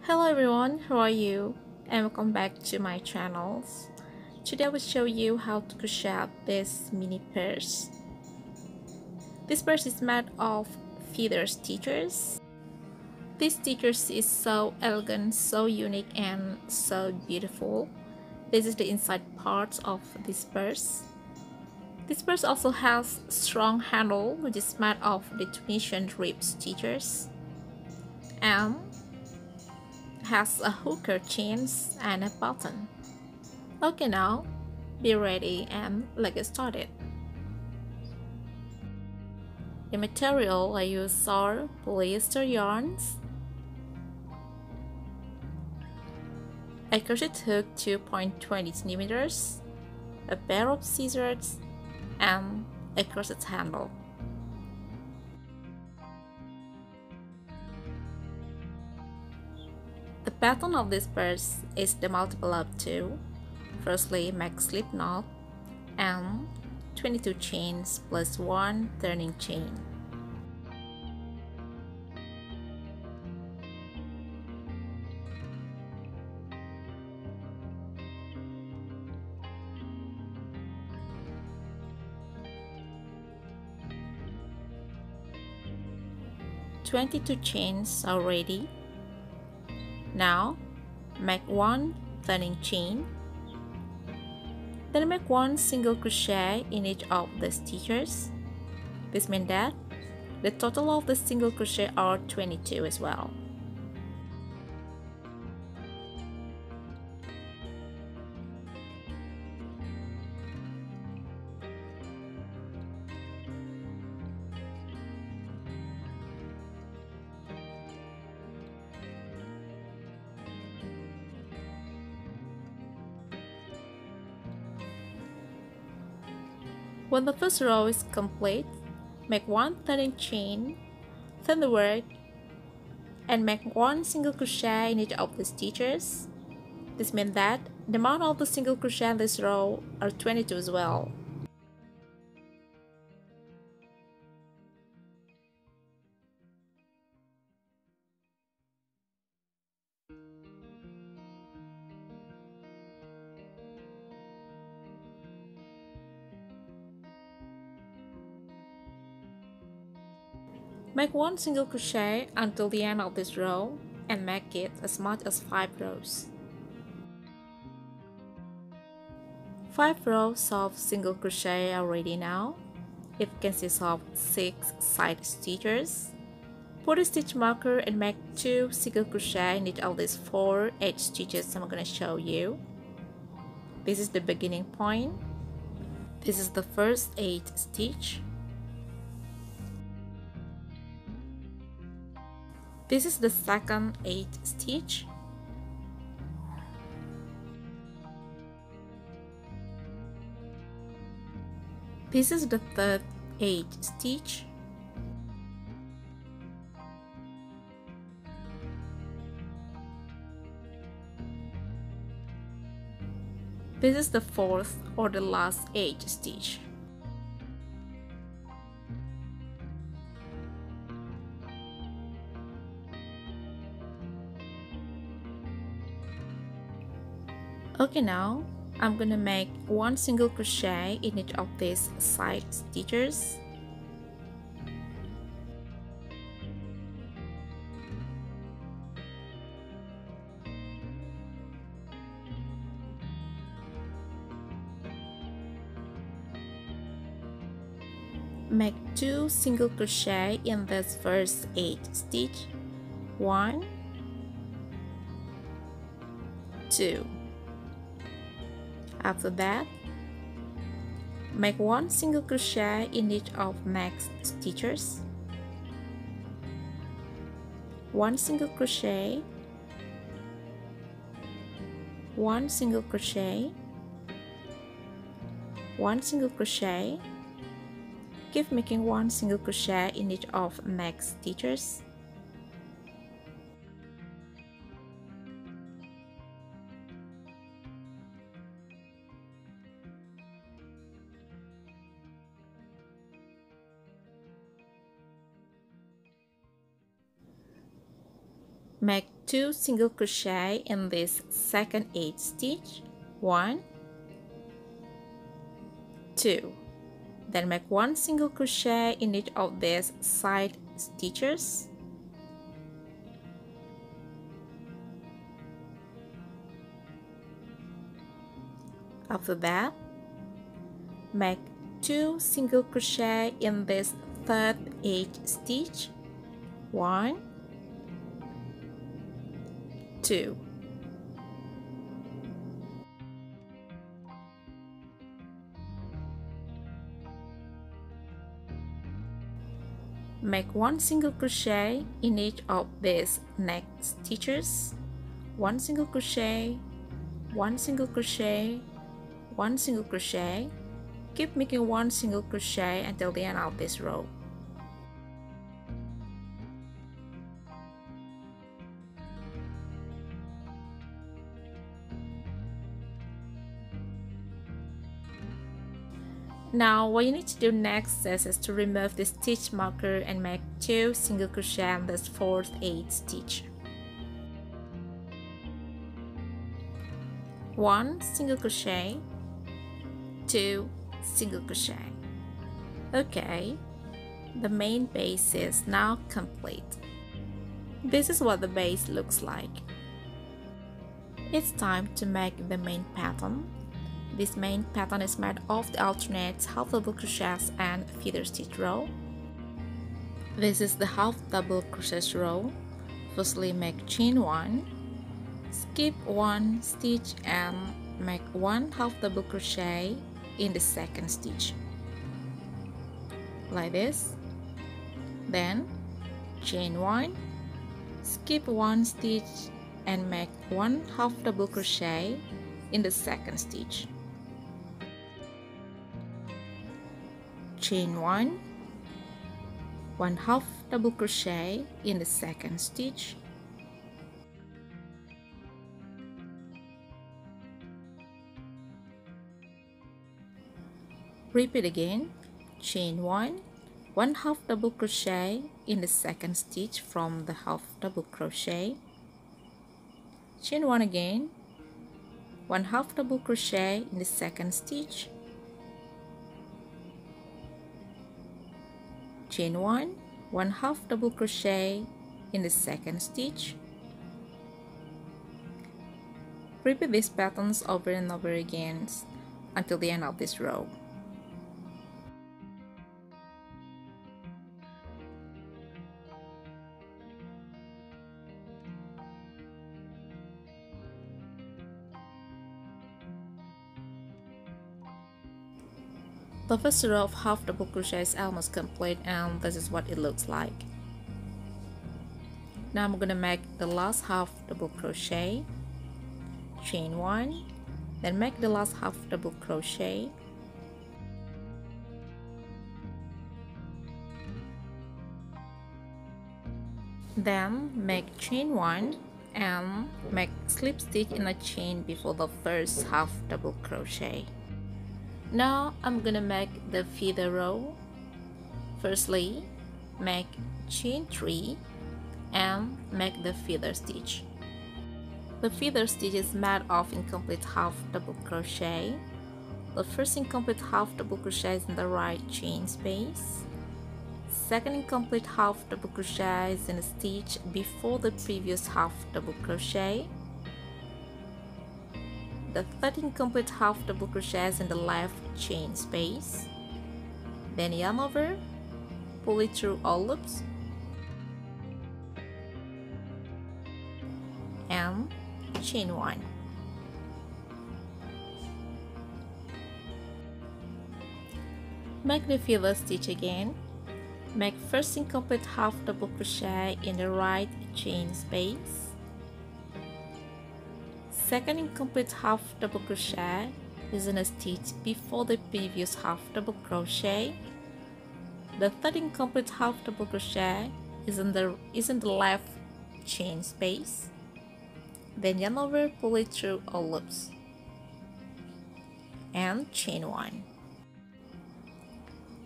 Hello everyone, how are you? And welcome back to my channel. Today I will show you how to crochet this mini purse. This purse is made of feather stitches. This stitches is so elegant, so unique and so beautiful. This is the inside part of this purse. This purse also has strong handle which is made of the Tunisian rib stitches and has a hooker chain and a button. Okay, now be ready and let's get started. The material I use are polyester yarns, a crochet hook 2.20 centimeters, a pair of scissors, and a crochet handle. The pattern of this purse is the multiple of 2. Firstly, make slip knot and 22 chains plus 1 turning chain. "22 chains are ready. Now make 1 turning chain, then make 1 single crochet in each of the stitches. This means that the total of the single crochet are 22 as well. When the first row is complete, make 1 turning chain, turn the work, and make 1 single crochet in each of the stitches. This means that the amount of the single crochet in this row are 22 as well. Make 1 single crochet until the end of this row and make it as much as 5 rows. 5 rows of single crochet are ready now. It consists of 6 side stitches. Put a stitch marker and make 2 single crochet in each of these 4 edge stitches I'm going to show you. This is the beginning point. This is the first 8 stitch. This is the second 8 stitch. This is the third 8 stitch. This is the fourth or the last 8 stitch. Okay, now I'm gonna make 1 single crochet in each of these side stitches. Make 2 single crochet in this first 8 stitch. 1, 2. After that, make 1 single crochet in each of next stitches. 1 single crochet, 1 single crochet, 1 single crochet. Keep making 1 single crochet in each of next stitches. Make 2 single crochet in this second 8 stitch, 1, 2. Then make 1 single crochet in each of these side stitches. After that, make 2 single crochet in this third 8 stitch, 1, 2. Make 1 single crochet in each of these neck stitches, 1 single crochet, 1 single crochet, 1 single crochet. Keep making 1 single crochet until the end of this row. Now what you need to do next is to remove the stitch marker and make 2 single crochet in this fourth 8 stitch. 1 single crochet, 2 single crochet. Okay, the main base is now complete. This is what the base looks like. It's time to make the main pattern. This main pattern is made of the alternate half double crochets and feather stitch row. This is the half double crochet row. Firstly, make chain 1, skip 1 stitch and make 1 half double crochet in the second stitch, like this. Then chain 1, skip 1 stitch and make 1 half double crochet in the second stitch. Chain 1, 1 half double crochet in the second stitch. Repeat again. Chain 1, 1 half double crochet in the second stitch from the half double crochet. Chain 1 again, 1 half double crochet in the second stitch. Chain 1, 1 half double crochet in the second stitch. Repeat these patterns over and over again until the end of this row. The first row of half double crochet is almost complete and this is what it looks like. Now I'm gonna make the last half double crochet, chain 1, then make the last half double crochet, then make chain 1 and make slip stitch in a chain before the first half double crochet. Now I'm gonna make the feather row. Firstly, make chain 3 and make the feather stitch. The feather stitch is made of incomplete half double crochet. The first incomplete half double crochet is in the right chain space. Second incomplete half double crochet is in a stitch before the previous half double crochet. The third incomplete half double crochet is in the left chain space. Then yarn over, pull it through all loops, and chain 1. Make the feather stitch again. Make first incomplete half double crochet in the right chain space. Second incomplete half double crochet is in a stitch before the previous half double crochet. The third incomplete half double crochet is in the left chain space. Then yarn over, pull it through all loops, and chain 1.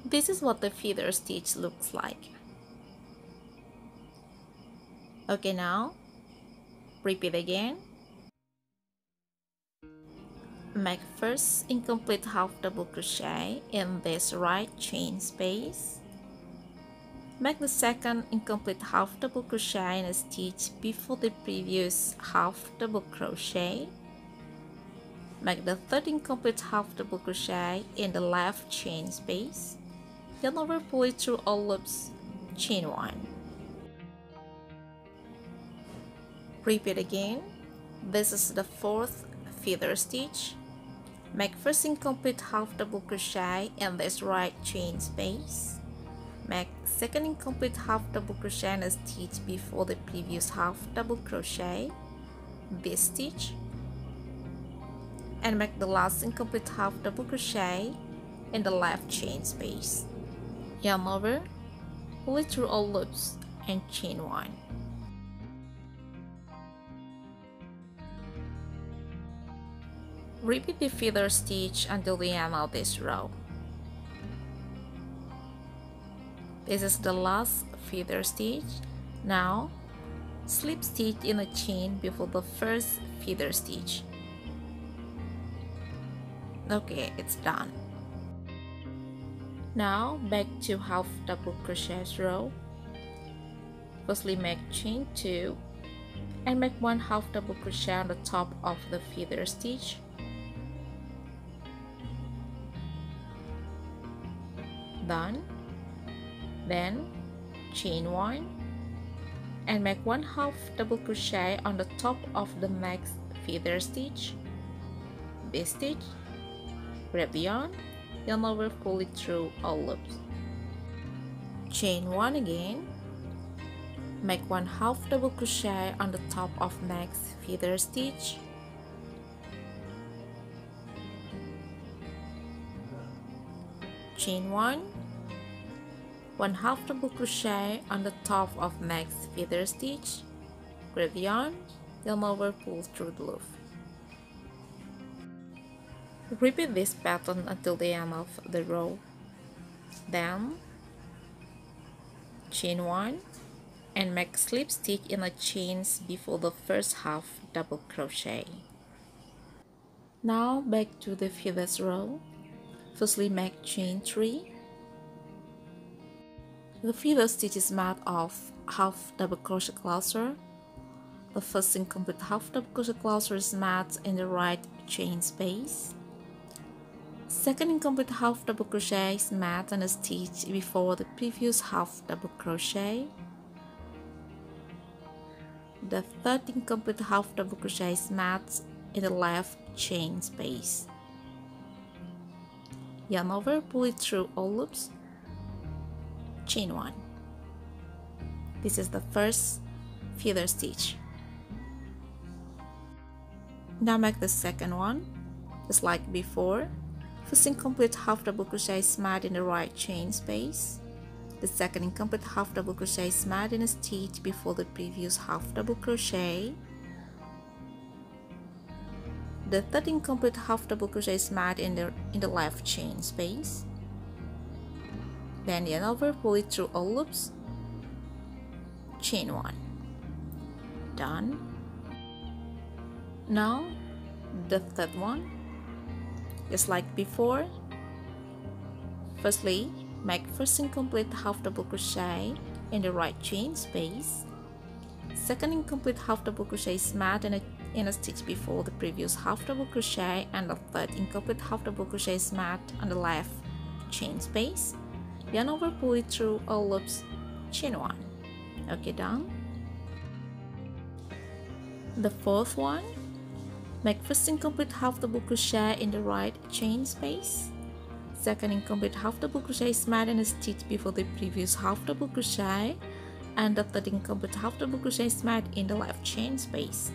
This is what the feather stitch looks like. Okay, now Repeat again. Make first incomplete half double crochet in this right chain space. Make the second incomplete half double crochet in a stitch before the previous half double crochet. Make the third incomplete half double crochet in the left chain space. Yarn over, pull it through all loops, chain 1. Repeat again. This is the fourth feather stitch. Make first incomplete half double crochet in this right chain space. Make second incomplete half double crochet in a stitch before the previous half double crochet, this stitch, and make the last incomplete half double crochet in the left chain space. Yarn over, pull it through all loops, and chain 1. Repeat the feather stitch until the end of this row. This is the last feather stitch. Now, slip stitch in a chain before the first feather stitch. Okay, it's done. Now, back to half double crochet row. Firstly, make chain 2 and make 1 half double crochet on the top of the feather stitch. Done. Then chain 1 and make 1 half double crochet on the top of the next feather stitch, this stitch, grab the yarn over, pull it through all loops, chain 1 again, make 1 half double crochet on the top of next feather stitch, chain 1, 1 half double crochet on the top of next feather stitch, grab the yarn over, pull through the loop. Repeat this pattern until the end of the row. Then chain 1 and make slip stitch in the chains before the first half double crochet. Now back to the feathers row. Firstly, make chain 3. The feather stitch is made of half double crochet cluster. The first incomplete half double crochet cluster is made in the right chain space. Second incomplete half double crochet is made and a stitch before the previous half double crochet. The third incomplete half double crochet is made in the left chain space. Yarn over, pull it through all loops, chain 1. This is the first feather stitch. Now make the second one, just like before. First incomplete half double crochet is made in the right chain space. The second incomplete half double crochet is made in a stitch before the previous half double crochet. The third incomplete half double crochet is made in the left chain space. Then yarn over, pull it through all loops, chain 1. Done. Now the third one, just like before. Firstly, make first incomplete half double crochet in the right chain space. Second incomplete half double crochet is made in a stitch before the previous half double crochet, and the third incomplete half double crochet is made on the left chain space. Yarn over, pull it through all loops, chain 1. Okay, done. The fourth one, make first incomplete half double crochet in the right chain space. Second incomplete half double crochet is made in a stitch before the previous half double crochet, and the third incomplete half double crochet is made in the left chain space.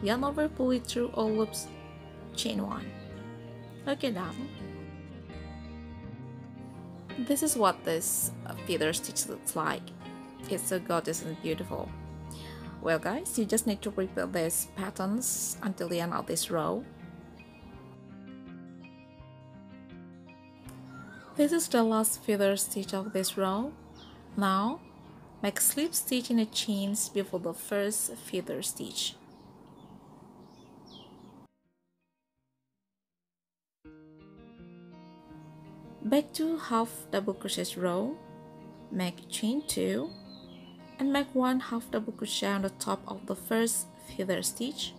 Yarn over, pull it through all loops, chain 1. Okay, done. This is what this feather stitch looks like. It's so gorgeous and beautiful. Well guys, you just need to repeat these patterns until the end of this row. This is the last feather stitch of this row. Now make slip stitch in the chains before the first feather stitch. Back to half double crochet row, make chain 2 and make 1 half double crochet on the top of the first feather stitch.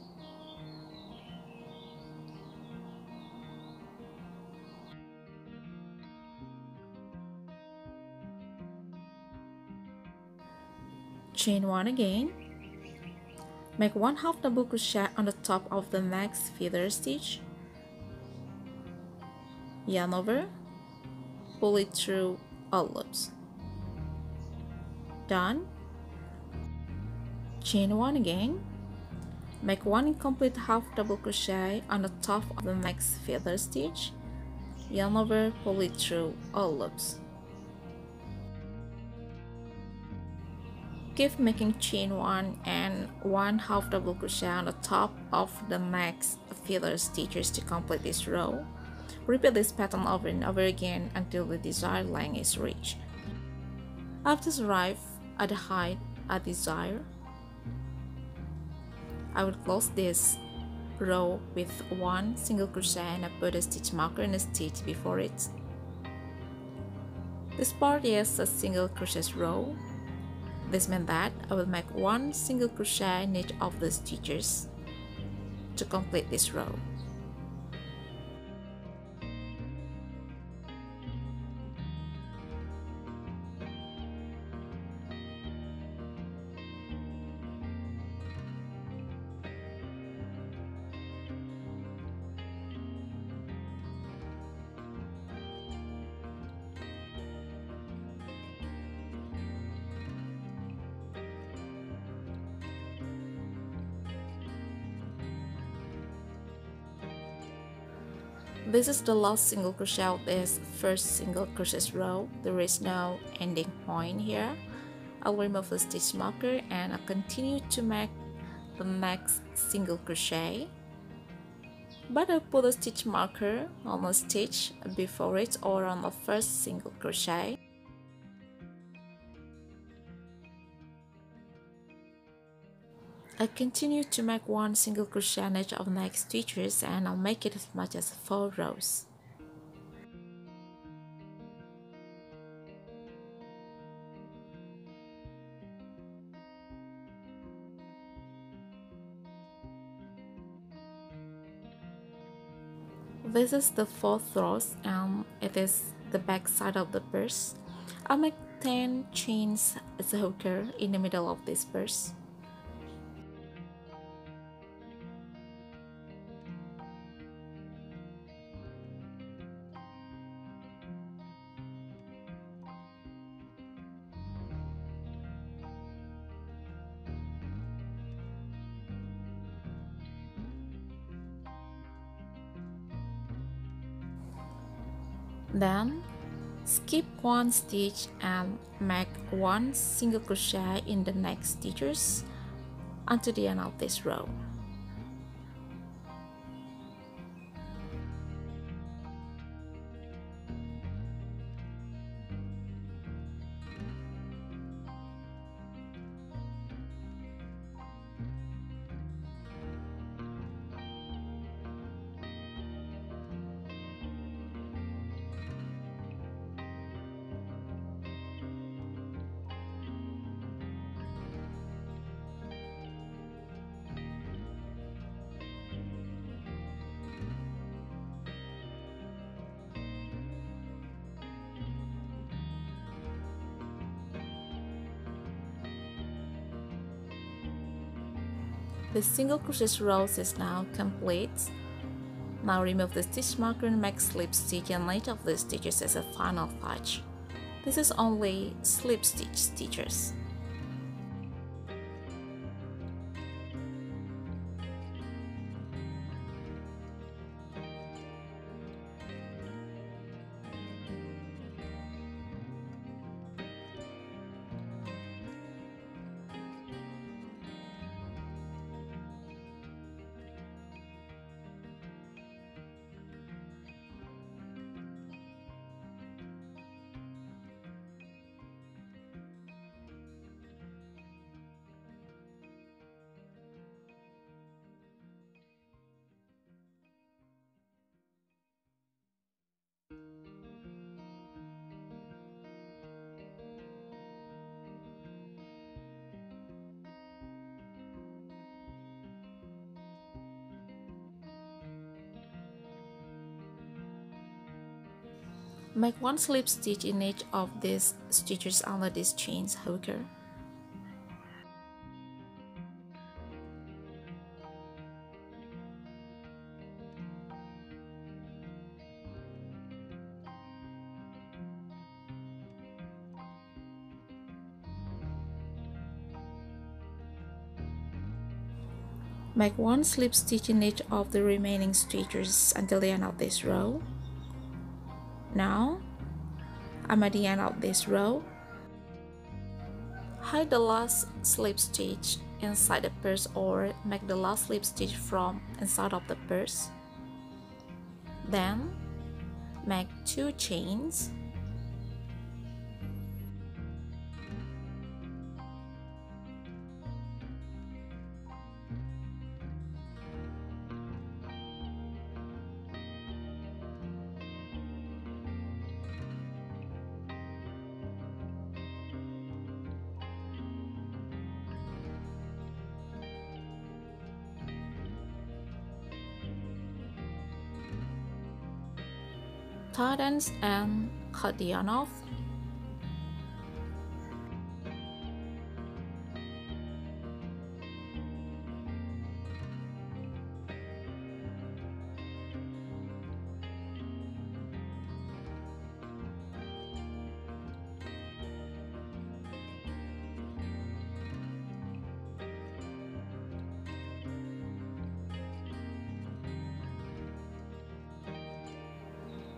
Chain 1 again, make 1 half double crochet on the top of the next feather stitch, yarn over, pull it through all loops. Done. Chain 1 again, make 1 incomplete half double crochet on the top of the next feather stitch, yarn over, pull it through all loops. Keep making chain 1 and 1 half double crochet on the top of the next feather stitches to complete this row. Repeat this pattern over and over again until the desired length is reached. I've just arrived at the height I desire. I will close this row with 1 single crochet and I put a stitch marker and a stitch before it. This part is a single crochet row. This means that I will make 1 single crochet in each of the stitches to complete this row. This is the last single crochet of this first single crochet row. There is no ending point here. I'll remove the stitch marker and I'll continue to make the next single crochet, but I'll put a stitch marker on a stitch before it or on the first single crochet. I continue to make 1 single crochet in each of the next stitches and I'll make it as much as 4 rows. This is the 4th row and it is the back side of the purse. I'll make 10 chains as a hooker in the middle of this purse. Then skip 1 stitch and make 1 single crochet in the next stitches until the end of this row. The single crochet row is now complete. Now remove the stitch marker and make slip stitch in each of the stitches as a final touch. This is only slip stitch stitches. Make one slip stitch in each of these stitches under this chain hooker. Make one slip stitch in each of the remaining stitches until the end of this row. Now, I'm at the end of this row. Hide the last slip stitch inside the purse or make the last slip stitch from inside of the purse. Then, make 2 chains. Tighten and cut the yarn off.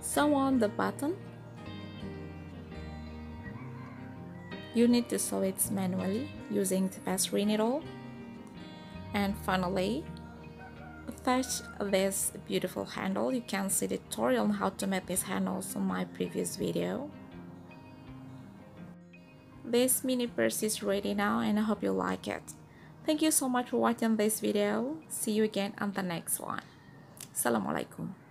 Sew on the button. You need to sew it manually using the pastry needle. And finally, attach this beautiful handle. You can see the tutorial on how to make these handles on my previous video. This mini purse is ready now and I hope you like it. Thank you so much for watching this video. See you again on the next one. Assalamualaikum.